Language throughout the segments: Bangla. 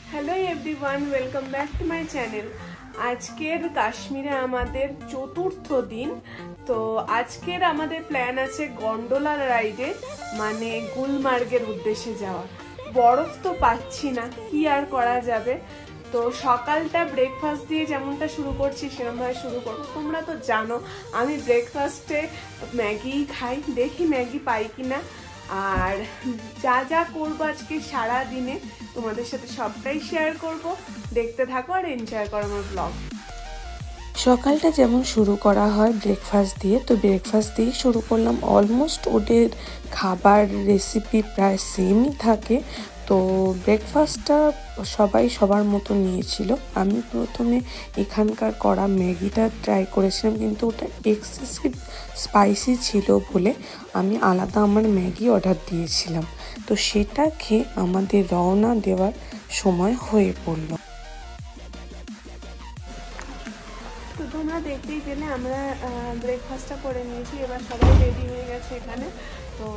Hello everyone, welcome back to my channel. आजकेर काश्मीरे आमादेर चतुर्थ दिन। तो आजकेर आमादेर प्लान आछे गंडोला राइडे माने गुलमार्गेर उद्देश्ये जाওয়া। बरफ तो पाচ্ছি না, কি আর করা যাবে। তো সকালটা ব্রেকফাস্ট দিয়ে যেমনটা শুরু করছি সেরকমভাবে শুরু করব। তোমরা তো জানো আমি ব্রেকফাস্টে ম্যাগি খাই, দেখি ম্যাগি পাই কিনা। আর যা যা করবো আজকে সারা দিনে তোমাদের সাথে সবটাই শেয়ার করব। দেখতে থাকো আর এনজয় করো আমার ব্লগ। সকালটা যেমন শুরু করা হয় ব্রেকফাস্ট দিয়ে, তো ব্রেকফাস্ট দিয়ে শুরু করলাম। অলমোস্ট ওদের খাবার রেসিপি প্রায় সেমই থাকে। তো ব্রেকফাস্টটা সবাই সবার মতো নিয়েছিল। আমি প্রথমে এখানকার করা ম্যাগিটা ট্রাই করেছিলাম, কিন্তু ওটা এক্সেসিভ স্পাইসি ছিল বলে আমি আলাদা আমার ম্যাগি অর্ডার দিয়েছিলাম। তো সেটা খেয়ে আমাদের রওনা দেওয়ার সময় হয়ে পড়ল। তো তোমরা দেখতেই পেলে আমরা ব্রেকফাস্টটা করে নিয়েছি, এবার সবাই রেডি হয়ে গেছে এখানে। তো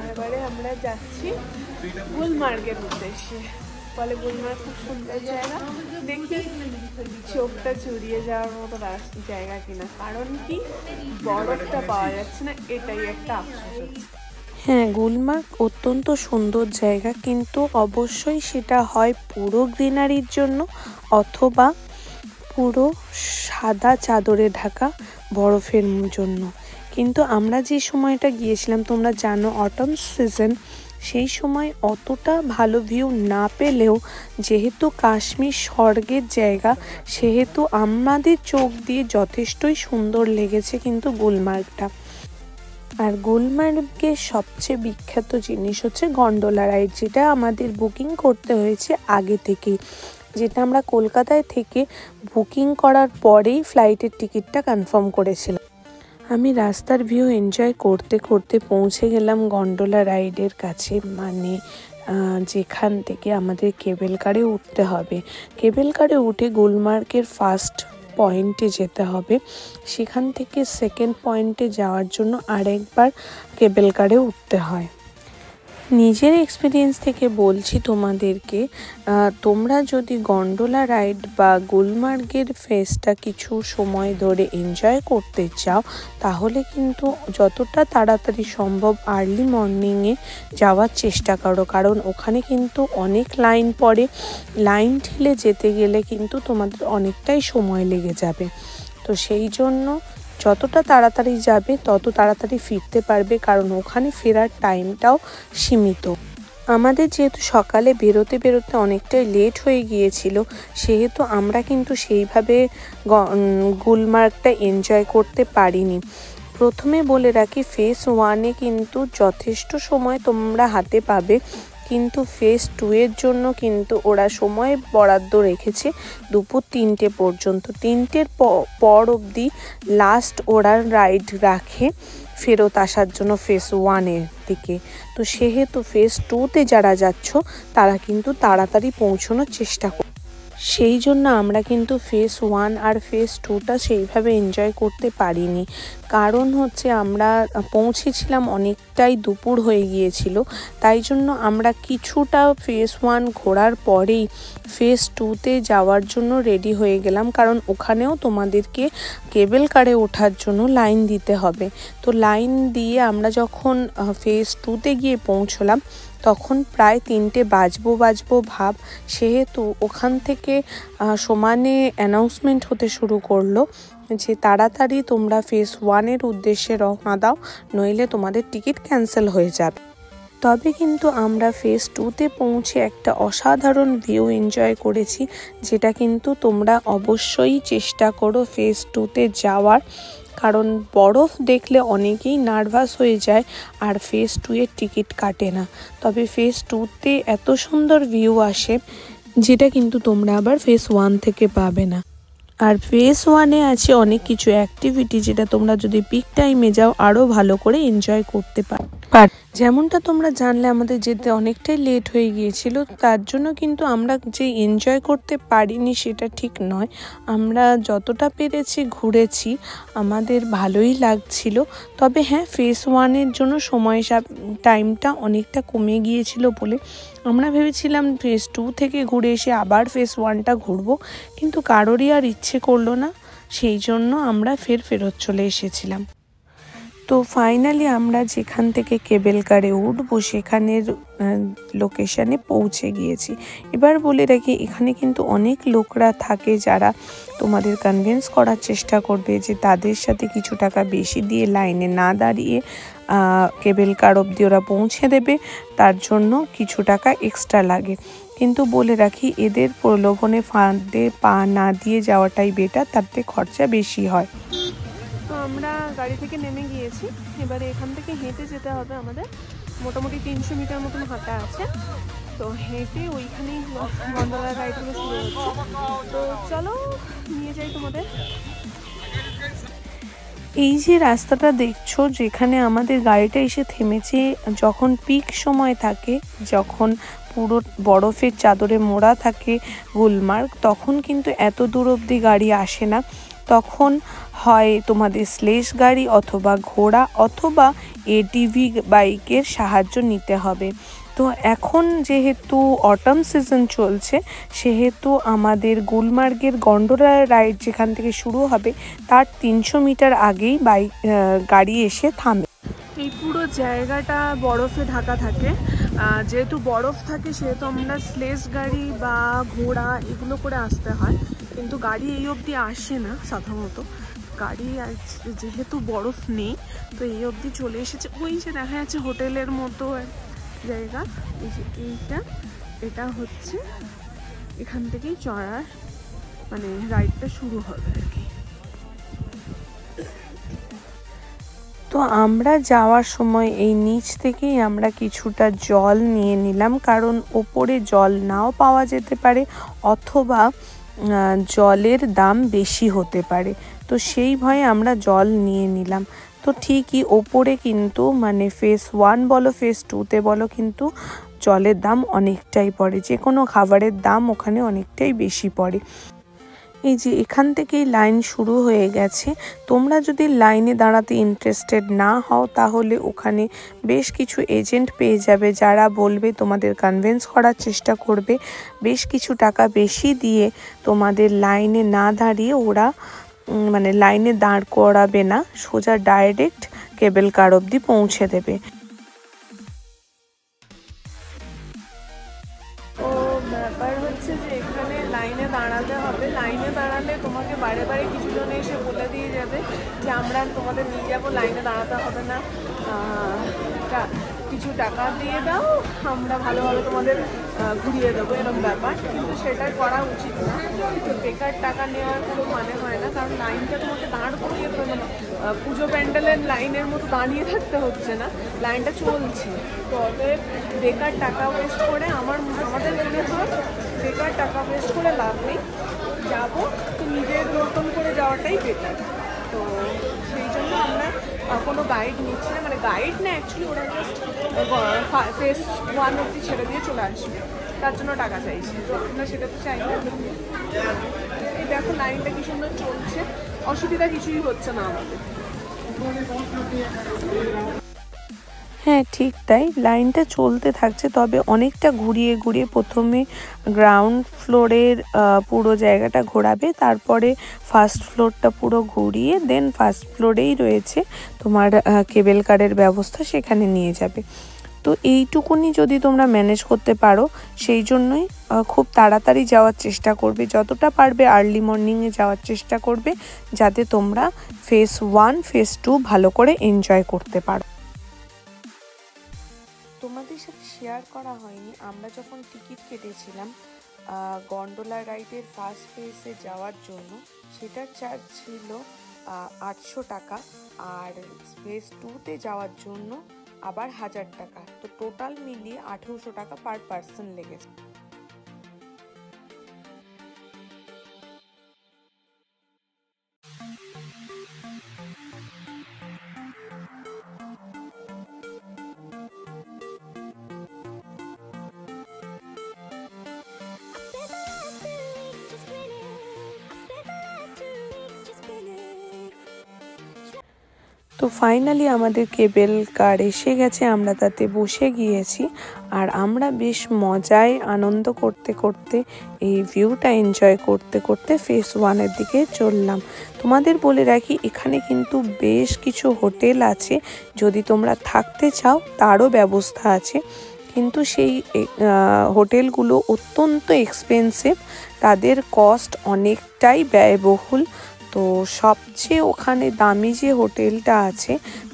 এবারে আমরা যাচ্ছি গুলমার্গের উদ্দেশ্যে। বলে গুলমার্গ খুব সুন্দর জায়গা, দেখি চোখটা চুরিয়ে যাওয়ার মতো জায়গা কিনা। কারণ কি বরফটা পাওয়া যাচ্ছে না, এটাই একটা আফসোস হচ্ছে। হ্যাঁ, গুলমার্গ অত্যন্ত সুন্দর জায়গা, কিন্তু অবশ্যই সেটা হয় পুরো গ্রিনারির জন্য অথবা পুরো সাদা চাদরে ঢাকা বরফের জন্য। কিন্তু আমরা যে সময়টা গিয়েছিলাম তোমরা জানো অটম সিজন, সেই সময় অতটা ভালো ভিউ না পেলেও যেহেতু কাশ্মীর স্বর্গের জায়গা সেহেতু আমাদের চোখ দিয়ে যথেষ্টই সুন্দর লেগেছে কিন্তু গুলমার্গটা। আর গুলমার্গের সবচেয়ে বিখ্যাত জিনিস হচ্ছে গন্ডোলা রাইড, যেটা আমাদের বুকিং করতে হয়েছে আগে থেকেই, যেটা আমরা কলকাতায় থেকে বুকিং করার পরেই ফ্লাইটের টিকিটটা কনফার্ম করেছিলাম। আমি রাস্তার ভিউ এনজয় করতে করতে পৌঁছে গেলাম গন্ডোলা রাইডের কাছে, মানে যেখান থেকে আমাদের কেবেল কারে উঠতে হবে। কেবেল কারে উঠে গুলমার্গের ফার্স্ট পয়েন্টে যেতে হবে, সেখান থেকে সেকেন্ড পয়েন্টে যাওয়ার জন্য আরেকবার কেবেল কারে উঠতে হয়। নিজের এক্সপিরিয়েন্স থেকে বলছি তোমাদেরকে, তোমরা যদি গন্ডোলা রাইড বা গুলমার্গের ফেসটা কিছু সময় ধরে এনজয় করতে চাও তাহলে কিন্তু যতটা তাড়াতাড়ি সম্ভব আর্লি মর্নিংয়ে যাওয়ার চেষ্টা করো, কারণ ওখানে কিন্তু অনেক লাইন পড়ে। লাইন ঠেলে যেতে গেলে কিন্তু তোমাদের অনেকটাই সময় লেগে যাবে। তো সেই জন্য যতটা তাড়াতাড়ি যাবে তত তাড়াতাড়ি ফিরতে পারবে, কারণ ওখানে ফেরার টাইমটাও সীমিত। আমাদের যেহেতু সকালে বেরোতে বেরোতে অনেকটাই লেট হয়ে গিয়েছিল, সেহেতু আমরা কিন্তু সেইভাবে গুলমার্গটা এনজয় করতে পারিনি। প্রথমে বলে রাখি, ফেজ 1-এ কিন্তু যথেষ্ট সময় তোমরা হাতে পাবে, কিন্তু ফেজ 2-এর জন্য কিন্তু ওরা সময় বরাদ্দ রেখেছে দুপুর 3টে পর্যন্ত। 3টের পর অবধি লাস্ট ওরা রাইড রাখে ফেরত আসার জন্য ফেজ 1-এর দিকে। তো সেহেতু ফেজ 2-তে যারা যাচ্ছ তারা কিন্তু তাড়াতাড়ি পৌঁছানোর চেষ্টা করো। সেই জন্য আমরা কিন্তু ফেজ 1 আর ফেজ 2টা সেইভাবে এনজয় করতে পারিনি, কারণ হচ্ছে আমরা পৌঁছেছিলাম অনেকটাই দুপুর হয়ে গিয়েছিল। তাই জন্য আমরা কিছুটা ফেজ 1 ঘোরার পরেই ফেজ 2-তে যাওয়ার জন্য রেডি হয়ে গেলাম, কারণ ওখানেও তোমাদেরকে কেবেল কারে ওঠার জন্য লাইন দিতে হবে। তো লাইন দিয়ে আমরা যখন ফেজ 2-তে গিয়ে পৌঁছলাম তখন প্রায় 3টে বাজবো ভাব, সেহেতু ওখান থেকে সমানে অ্যানাউন্সমেন্ট হতে শুরু করলো যে তাড়াতাড়ি তোমরা ফেজ 1-এর উদ্দেশ্যে রওনা দাও, নইলে তোমাদের টিকিট ক্যান্সেল হয়ে যাবে। তবে কিন্তু আমরা ফেজ 2-তে পৌঁছে একটা অসাধারণ ভিউ এনজয় করেছি, যেটা কিন্তু তোমরা অবশ্যই চেষ্টা করো ফেজ 2-তে যাওয়ার, কারণ বরফ দেখলে অনেকেই নার্ভাস হয়ে যায় আর ফেজ 2-এর টিকিট কাটে না। তবে ফেজ 2-তে এত সুন্দর ভিউ আসে যেটা কিন্তু তোমরা আবার ফেজ 1 থেকে পাবে না। আর ফেজ 1-এ আছে অনেক কিছু অ্যাক্টিভিটি, যেটা তোমরা যদি পিক টাইমে যাও আরও ভালো করে এনজয় করতে পারো। যেমনটা তোমরা জানলে আমাদের যেতে অনেকটাই লেট হয়ে গিয়েছিল, তার জন্য কিন্তু আমরা যে এনজয় করতে পারিনি সেটা ঠিক নয়। আমরা যতটা পেরেছি ঘুরেছি, আমাদের ভালোই লাগছিল। তবে হ্যাঁ, ফেজ 1-এর জন্য টাইমটা অনেকটা কমে গিয়েছিল বলে আমরা ভেবেছিলাম ফেজ 2 থেকে ঘুরে এসে আবার ফেজ 1টা ঘুরবো, কিন্তু কারোরই আর ইচ্ছে করলো না, সেই জন্য আমরা ফেরত চলে এসেছিলাম। তো ফাইনালি আমরা যেখান থেকে কেবেল কারে উঠবো সেখানের লোকেশানে পৌঁছে গিয়েছি। এবার বলে রাখি, এখানে কিন্তু অনেক লোকরা থাকে যারা তোমাদের কনভিন্স করার চেষ্টা করবে যে তাদের সাথে কিছু টাকা বেশি দিয়ে লাইনে না দাঁড়িয়ে কেবেল কার অবধি ওরা পৌঁছে দেবে, তার জন্য কিছু টাকা এক্সট্রা লাগে। কিন্তু বলে রাখি, এদের প্রলোভনে ফাঁদে পা না দিয়ে যাওয়াটাই বেটার, তাতে খরচা বেশি হয়। তো আমরা গাড়ি থেকে নেমে গিয়েছি, এবারে এখান থেকে হেঁটে যেতে হবে আমাদের। মোটামুটি 300 মিটার মতন হাঁটা আছে। তো হেঁটে ওইখানেই গন্ডোলা রাইডগুলো শুরু হচ্ছে। তো চলো নিয়ে যাই তোমাদের। এই যে রাস্তাটা দেখছো, যেখানে আমাদের গাড়িটা এসে থেমেছে, যখন পিক সময় থাকে, যখন পুরো বরফের চাদরে মোড়া থাকে গুলমার্গ, তখন কিন্তু এত দূর অবধি গাড়ি আসে না। তখন হয় তোমাদের স্লেজ গাড়ি অথবা ঘোড়া অথবা এটিভি বাইকের সাহায্য নিতে হবে। তো এখন যেহেতু অটম সিজন চলছে, সেহেতু আমাদের গুলমার্গের গন্ডোলা রাইড যেখান থেকে শুরু হবে তার 300 মিটার আগেই গাড়ি এসে থামে। এই পুরো জায়গাটা বরফে ঢাকা থাকে। যেহেতু বরফ থাকে সেহেতু আমরা স্লেজ গাড়ি বা ঘোড়া এগুলো করে আসতে হয়, কিন্তু গাড়ি এই অবধি আসে না সাধারণত। গাড়ি যেহেতু বরফ নেই, তো এই অবধি চলে এসেছে। ওই যে দেখা যাচ্ছে হোটেলের মতো জায়গা, এই যে এটা হচ্ছে এখান থেকেই চড়ার মানে রাইডটা শুরু হবে আর কি। তো আমরা যাওয়ার সময় এই নিচ থেকেই আমরা কিছুটা জল নিয়ে নিলাম, কারণ ওপরে জল নাও পাওয়া যেতে পারে অথবা জলের দাম বেশি হতে পারে। তো সেই ভয়ে আমরা জল নিয়ে নিলাম। তো ঠিকই ওপরে কিন্তু মানে ফেজ 1 বলো ফেজ 2তে বলো, কিন্তু জলের দাম অনেকটাই পড়ে, যে কোনো খাবারের দাম ওখানে অনেকটাই বেশি পড়ে। এই যে এখান থেকেই লাইন শুরু হয়ে গেছে। তোমরা যদি লাইনে দাঁড়াতে ইন্টারেস্টেড না হও, তাহলে ওখানে বেশ কিছু এজেন্ট পেয়ে যাবে যারা বলবে, তোমাদের কনভিন্স করার চেষ্টা করবে, বেশ কিছু টাকা বেশি দিয়ে তোমাদের লাইনে না দাঁড়িয়ে ওরা মানে লাইনে দাঁড় করাবে না, সোজা ডাইরেক্ট কেবেল কার অবধি পৌঁছে দেবে। ব্যাপার হচ্ছে যে এখানে লাইনে দাঁড়াতে হবে। লাইনে দাঁড়ালে তোমাকে বারে বারে কিছু জন এসে বলে দিয়ে যাবে যে আমরা তোমাদের নিয়ে যাবো, লাইনে দাঁড়াতে হবে না, কিছু টাকা দিয়ে দাও, আমরা ভালোভাবে তোমাদের ঘুরিয়ে দেবো, এরকম ব্যাপার। কিন্তু সেটা করা উচিত না। তো বেকার টাকা নেওয়ার কোনো মানে হয় না, কারণ লাইনটা তোমাকে দাঁড় করিয়ে মানে পুজো প্যান্ডেলের লাইনের মতো দাঁড়িয়ে থাকতে হচ্ছে না, লাইনটা চলছে। তো অতএব বেকার টাকা ওয়েস্ট করে আমাদের মনে হয় বেকার টাকা ওয়েস্ট করে লাভ নেই। যাবো তো নিজের মতন করে যাওয়াটাই বেটার। তো সেই জন্য আমরা কোনো গাইড নিচ্ছি না, মানে গাইড না, অ্যাকচুয়ালি ওরা জাস্ট ফেজ 1 অবধি ছেড়ে দিয়ে চলে আসবে, তার জন্য টাকা চাইছে। তো আমরা সেটা তো চাই না। এই দেখো লাইনটা কি সুন্দর চলছে, অসুবিধা কিছুই হচ্ছে না আমাদের। হ্যাঁ ঠিক তাই, লাইনটা চলতে থাকছে, তবে অনেকটা ঘুরিয়ে ঘুরিয়ে প্রথমে গ্রাউন্ড ফ্লোরের পুরো জায়গাটা ঘোরাবে, তারপরে ফার্স্ট ফ্লোরটা পুরো ঘুরিয়ে দেন ফার্স্ট ফ্লোরেই রয়েছে তোমার কেবেল কারের ব্যবস্থা, সেখানে নিয়ে যাবে। তো এইটুকুনি যদি তোমরা ম্যানেজ করতে পারো, সেই জন্যই খুব তাড়াতাড়ি যাওয়ার চেষ্টা করবে, যতটা পারবে আর্লি মর্নিংয়ে যাওয়ার চেষ্টা করবে, যাতে তোমরা ফেজ 1 ফেজ 2 ভালো করে এনজয় করতে পারো। তোমাদের সাথে শেয়ার করা হয়নি, আমরা যখন টিকিট কেটেছিলাম গন্ডোলা রাইডের ফার্স্ট ফেজে যাওয়ার জন্য, সেটার চার্জ ছিল 800 টাকা, আর ফেজ 2তে যাওয়ার জন্য আবার 1000 টাকা। তো টোটাল মিলিয়ে 1800 টাকা পার পার্সন লেগেছে। তো ফাইনালি আমাদের কেবল কার এসে গেছে, আমরা তাতে বসে গিয়েছি আর আমরা বেশ মজায় আনন্দ করতে করতে এই ভিউটা এনজয় করতে করতে ফেজ 1-এর দিকে চললাম। তোমাদের বলে রাখি এখানে কিন্তু বেশ কিছু হোটেল আছে, যদি তোমরা থাকতে চাও তারও ব্যবস্থা আছে, কিন্তু সেই হোটেলগুলো অত্যন্ত এক্সপেন্সিভ, তাদের কস্ট অনেকটাই ব্যয়বহুল। তো সবচেয়ে ওখানে দামি যে হোটেলটা আছে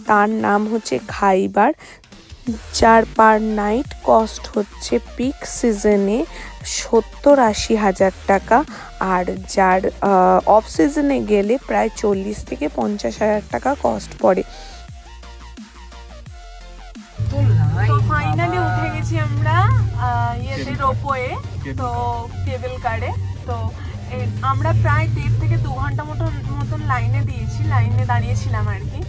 তার নাম হচ্ছে খাইবার, যার পার নাইট কস্ট হচ্ছে পিক সিজনে 70-80 হাজার টাকা, আর যার অফ সিজনে গেলে প্রায় 40 থেকে 50 হাজার টাকা কস্ট পড়ে। তো ফাইনালি উঠে গেছি আমরা ইয়েতে রোপওয়ে, তো কেবল কারে। তো আমরা প্রায় 1.5 থেকে 2 ঘন্টা মতন লাইনে দাঁড়িয়েছিলাম আর কি।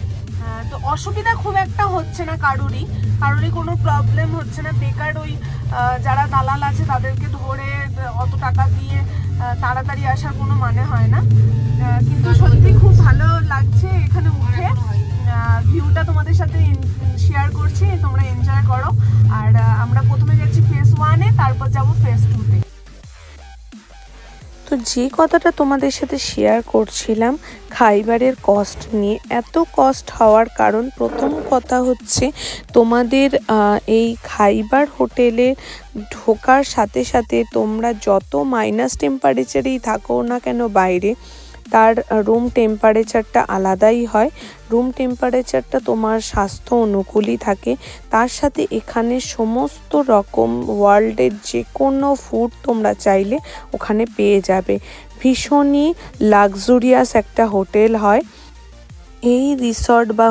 তো অসুবিধা খুব একটা হচ্ছে না, কারোরই কোনো প্রবলেম হচ্ছে না। বেকার ওই যারা দালাল আছে তাদেরকে ধরে অত টাকা দিয়ে তাড়াতাড়ি আসার কোনো মানে হয় না। কিন্তু সত্যি খুব ভালো লাগছে এখানে উঠে। ভিউটা তোমাদের সাথে শেয়ার করছি, তোমরা এনজয় করো। আর আমরা প্রথমে যাচ্ছি ফেজ 1-এ, তারপর যাবো ফেজ 2-তে। তো যে কথাটা তোমাদের সাথে শেয়ার করছিলাম খাইবারের কস্ট নিয়ে, এত কস্ট হওয়ার কারণ প্রথম কথা হচ্ছে তোমাদের এই খাইবার হোটেলে ঢোকার সাথে সাথে তোমরা যত মাইনাস টেম্পারেচারেই থাকো না কেন বাইরে, তার রুম টেম্পারেচারটা আলাদাই হয়। রুম টেম্পারেচারটা তোমার স্বাস্থ্য অনুকূলই থাকে। তার সাথে এখানে সমস্ত রকম ওয়ার্ল্ডের যে কোনো ফুড তোমরা চাইলে ওখানে পেয়ে যাবে। ভীষণই লাক্সুরিয়াস একটা হোটেল হয়। এই রিসর্ট বা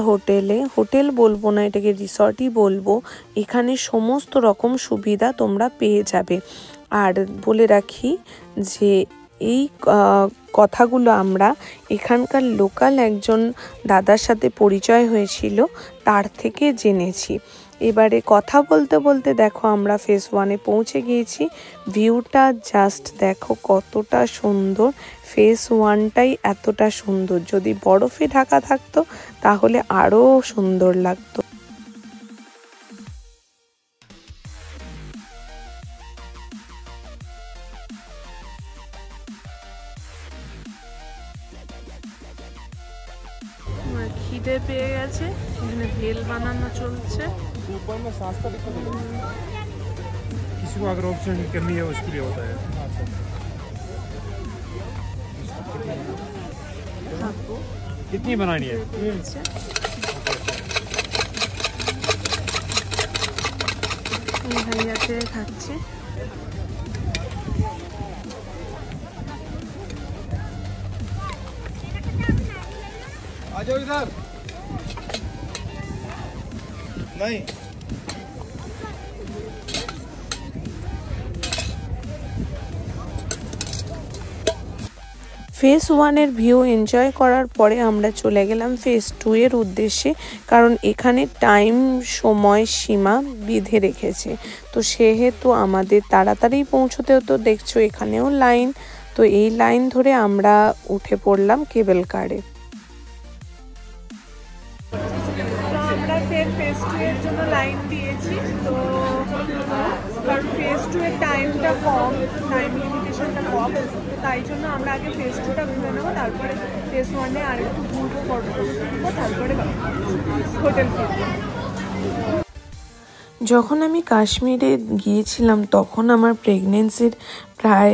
হোটেল বলবো না, এটাকে রিসর্টই বলবো। এখানে সমস্ত রকম সুবিধা তোমরা পেয়ে যাবে। আর বলে রাখি যে এই কথাগুলো আমরা এখানকার লোকাল একজন দাদার সাথে পরিচয় হয়েছিল, তার থেকে জেনেছি। এবারে কথা বলতে বলতে দেখো আমরা ফেজ 1-এ পৌঁছে গিয়েছি। ভিউটা জাস্ট দেখো কতটা সুন্দর। ফেজ 1টাই এতটা সুন্দর, যদি বরফে ঢাকা থাকতো তাহলে আরও সুন্দর লাগতো। খিদে পেয়ে গেছে, এখানে ভেল বানানো চলছে। किसी को अगर ऑप्शन करनी है उसके लिए होता है। कितनी बनानी है? ভাইয়াতে খাচ্ছে। आ जाओ इधर। नहीं ফেজ 1-এর ভিউ এনজয় করার পরে আমরা চলে গেলাম ফেজ 2-এর উদ্দেশ্যে, কারণ এখানে সময় সীমা বেঁধে রেখেছে। তো সেহেতু আমাদের তাড়াতাড়ি পৌঁছতে হতো। দেখছো এখানেও লাইন, তো এই লাইন ধরে আমরা উঠে পড়লাম কেবল কারে। আমরা ফেজ 2-এর জন্য লাইন দিয়েছি, তো কারণ ফেজ 2-এর টাইমটা কম, টাইম লিমিটেশনটা কম, তাই জন্য আমরা আগে ফেজ 2টা ঘুরে নেবো, তারপরে ফেজ 1-এ আর একটু ঘুরবো, তারপরে হোটেল ফিরবো। যখন আমি কাশ্মীরে গিয়েছিলাম তখন আমার প্রেগনেন্সির প্রায়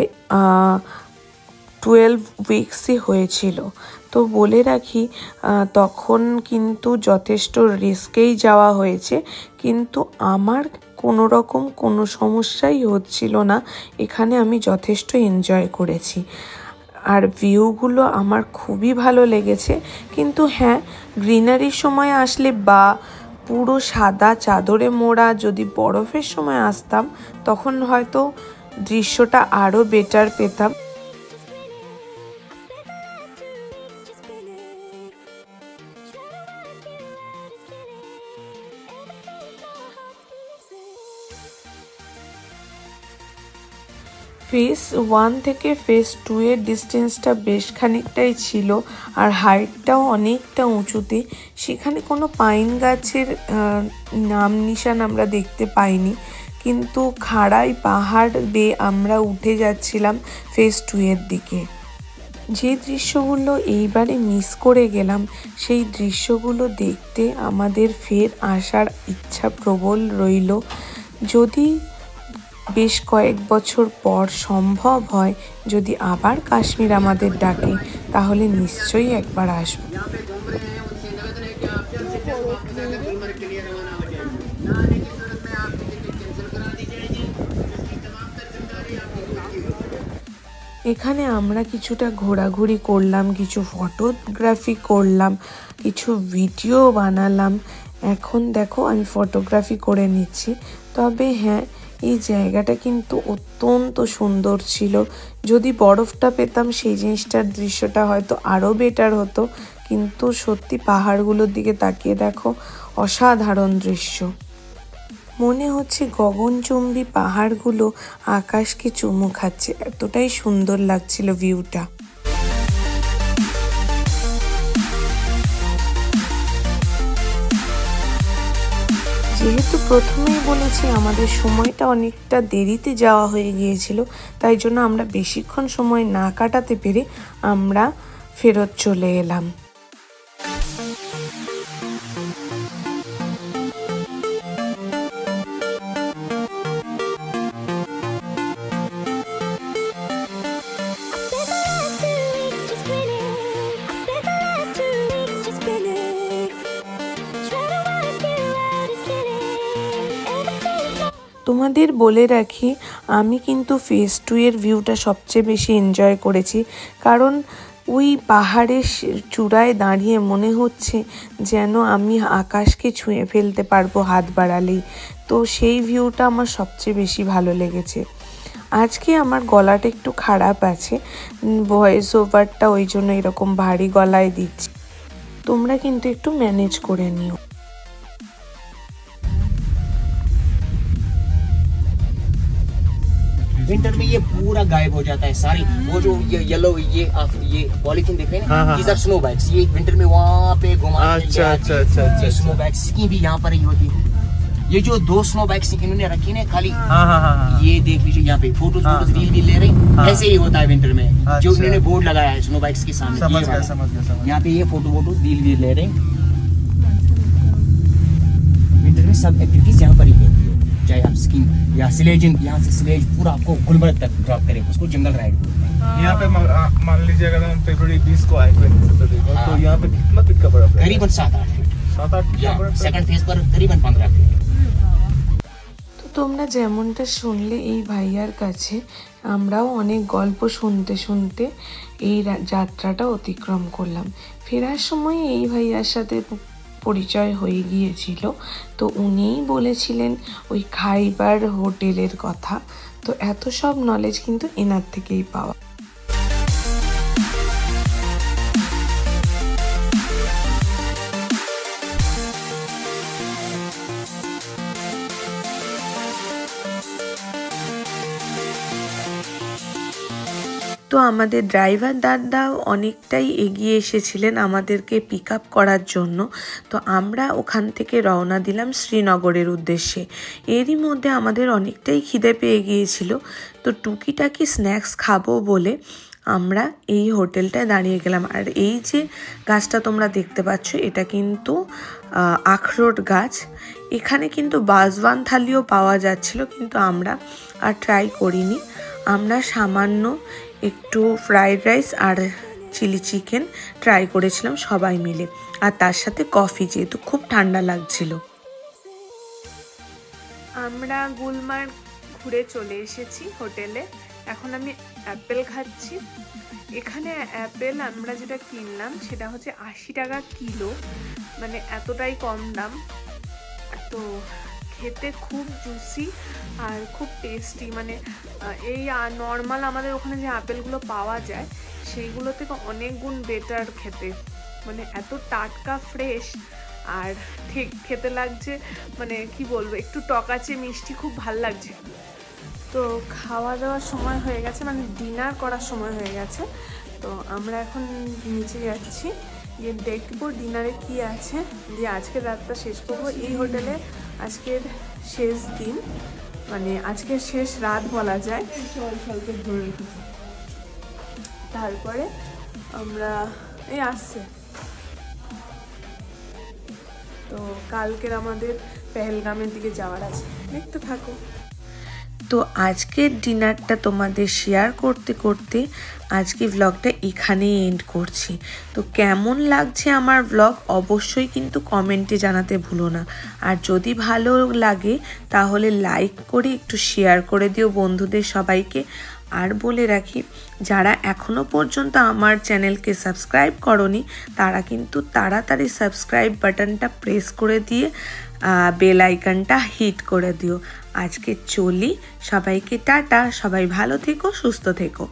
12 উইকসই হয়েছিল। তো বলে রাখি তখন কিন্তু যথেষ্ট রিস্কেই যাওয়া হয়েছে, কিন্তু আমার কোনো রকম কোনো সমস্যাই হচ্ছিল না। এখানে আমি যথেষ্ট এনজয় করেছি আর ভিউগুলো আমার খুবই ভালো লেগেছে। কিন্তু হ্যাঁ, গ্রিনারির সময় আসলে বা পুরো সাদা চাদরে মোড়া যদি বরফের সময় আসতাম তখন হয়তো দৃশ্যটা আরও বেটার পেতাম। ফেজ 1 থেকে ফেজ 2 এর ডিস্টেন্সটা বেশ খানিকটাই ছিল, আর হাইটটাও অনেকটা উঁচুতে। সেখানে কোনো পাইন গাছের নাম নিশান আমরা দেখতে পাইনি, কিন্তু খাড়াই পাহাড় বেয়ে আমরা উঠে যাচ্ছিলাম ফেজ 2 এর দিকে। যে দৃশ্যগুলো এইবারে মিস করে গেলাম, সেই দৃশ্যগুলো দেখতে আমাদের ফের আসার ইচ্ছা প্রবল রইল। যদি বেশ কয়েক বছর পর সম্ভব হয়, যদি আবার কাশ্মীর আমাদের ডাকে, তাহলে নিশ্চয়ই একবার আসবো। এখানে আমরা কিছুটা ঘোরাঘুরি করলাম, কিছু ফটোগ্রাফি করলাম, কিছু ভিডিও বানালাম। এখন দেখো আমি ফটোগ্রাফি করে নিচ্ছি। তবে হ্যাঁ, এই জায়গাটা কিন্তু অত্যন্ত সুন্দর ছিল। যদি বরফটা পেতাম, সেই জিনিসটার দৃশ্যটা হয়তো আরও বেটার হতো। কিন্তু সত্যি পাহাড়গুলোর দিকে তাকিয়ে দেখো, অসাধারণ দৃশ্য। মনে হচ্ছে গগনচুম্বী পাহাড়গুলো আকাশকে চুমু খাচ্ছে, এতটাই সুন্দর লাগছিল ভিউটা। যেহেতু প্রথমেই বলেছি আমাদের সময়টা অনেকটা দেরিতে যাওয়া হয়ে গিয়েছিল, তাই জন্য আমরা বেশিক্ষণ সময় না কাটাতে পেরে আমরা ফেরত চলে এলাম। তোমাদের বলে রাখি, আমি কিন্তু ফেজ 2 এর ভিউটা সবচেয়ে বেশি এনজয় করেছি, কারণ ওই পাহাড়ের চূড়ায় দাঁড়িয়ে মনে হচ্ছে যেন আমি আকাশকে ছুঁয়ে ফেলতে পারবো হাত বাড়ালেই। তো সেই ভিউটা আমার সবচেয়ে বেশি ভালো লেগেছে। আজকে আমার গলাটা একটু খারাপ আছে, ভয়েস ওভারটা ওই জন্য এরকম ভারী গলায় দিচ্ছি, তোমরা কিন্তু একটু ম্যানেজ করে নিও। विंटर में ये पूरा गायब हो जाता है सारी, वो जो ये येलो ये पॉलीथीन देख रहे हैं, these are स्नो बैग्स। ये विंटर में वहाँ पे घुमाने के लिए स्नो बैग्स की भी यहाँ पर ही होती है। ये जो 2 स्नो बैग्स इन्होंने रखी है खाली, ये देख लीजिए यहाँ पे फोटोज रील भी ले रहे हैं। ऐसे ही होता है विंटर में, जो इन्होंने बोर्ड लगाया है स्नो बैग्स के सामने, यहाँ पे ये फोटो रील भी ले रहे हैं। विंटर में सब एक्टिविटीज यहाँ पर ही होती है, चाहे आप स्कीइंग या स्लेजिंग, यहाँ से स्लेज पूरा आपको गुलमर्ग तक ड्रॉप करें, उसको जंगल राइड बोलते हैं। यहाँ पे मान लीजिए अगर हम फरवरी 20 को आए तो यहाँ पे कितना फीट का बर्फ है? करीबन 7-8 फीट। 7-8 फीट। सेकंड फेज पर करीबन 15 फीट। তো তোমরা যেমনটা শুনলে, এই ভাইয়ার কাছে আমরাও অনেক গল্প শুনতে শুনতে এই যাত্রাটা অতিক্রম করলাম। ফেরার সময় এই ভাইয়ার সাথে পরিচয় হয়ে গিয়েছিল, তো উনিই বলেছিলেন ওই খাইবার হোটেলের কথা। তো এত সব নলেজ কিন্তু এনার থেকেই পাওয়া। তো আমাদের ড্রাইভার দাদাও অনেকটাই এগিয়ে এসেছিলেন আমাদেরকে পিক আপ করার জন্য। তো আমরা ওখান থেকে রওনা দিলাম শ্রীনগরের উদ্দেশ্যে। এরই মধ্যে আমাদের অনেকটাই খিদে পেয়ে গিয়েছিল, তো টুকিটাকি স্ন্যাক্স খাবো বলে আমরা এই হোটেলটায় দাঁড়িয়ে গেলাম। আর এই যে গাছটা তোমরা দেখতে পাচ্ছ, এটা কিন্তু আখরোট গাছ। এখানে কিন্তু বাজওয়ান থালিও পাওয়া যাচ্ছিল, কিন্তু আমরা আর ট্রাই করিনি। আমরা সামান্য একটু ফ্রাইড রাইস আর চিলি চিকেন ট্রাই করেছিলাম সবাই মিলে, আর তার সাথে কফি, যেহেতু খুব ঠান্ডা লাগছিল। আমরা গুলমার্গ ঘুরে চলে এসেছি হোটেলে। এখন আমি অ্যাপেল খাচ্ছি। এখানে অ্যাপেল আমরা যেটা কিনলাম সেটা হচ্ছে 80 টাকা কিলো, মানে এতটাই কম দাম। তো খেতে খুব জুসি আর খুব টেস্টি, মানে এই নর্মাল আমাদের ওখানে যে আপেলগুলো পাওয়া যায় সেইগুলো থেকে অনেক গুণ বেটার খেতে, মানে এত টাটকা ফ্রেশ আর ঠিক খেতে লাগছে, মানে কি বলবো, একটু টকাচে মিষ্টি, খুব ভাল লাগছে। তো খাওয়া দাওয়ার সময় হয়ে গেছে, মানে ডিনার করার সময় হয়ে গেছে। তো আমরা এখন নিচে যাচ্ছি, গিয়ে দেখবো ডিনারে কি আছে, দিয়ে আজকের রাতটা শেষ করবো এই হোটেলে। আজকের শেষ দিন, মানে আজকের শেষ রাত বলা যায়। তারপরে আমরা এই আসছে, তো কালকের আমাদের পেহেলগামের দিকে যাওয়ার আছে, দেখতে থাকো। তো আজকের ডিনারটা তোমাদের শেয়ার করতে করতে আজকে ব্লগটা এখানেই এন্ড করছি। তো কেমন লাগছে আমার ব্লগ অবশ্যই কিন্তু কমেন্টে জানাতে ভুলো না। আর যদি ভালো লাগে তাহলে লাইক করে একটু শেয়ার করে দিও বন্ধুদের সবাইকে। আর বলে রাখি, যারা এখনও পর্যন্ত আমার চ্যানেলকে সাবস্ক্রাইব করনি তারা কিন্তু তাড়াতাড়ি সাবস্ক্রাইব বাটনটা প্রেস করে দিয়ে বেল আইকনটা হিট করে দিও। আজকে চলি, সবাইকে টাটা, সবাই ভালো থেকো, সুস্থ থেকো।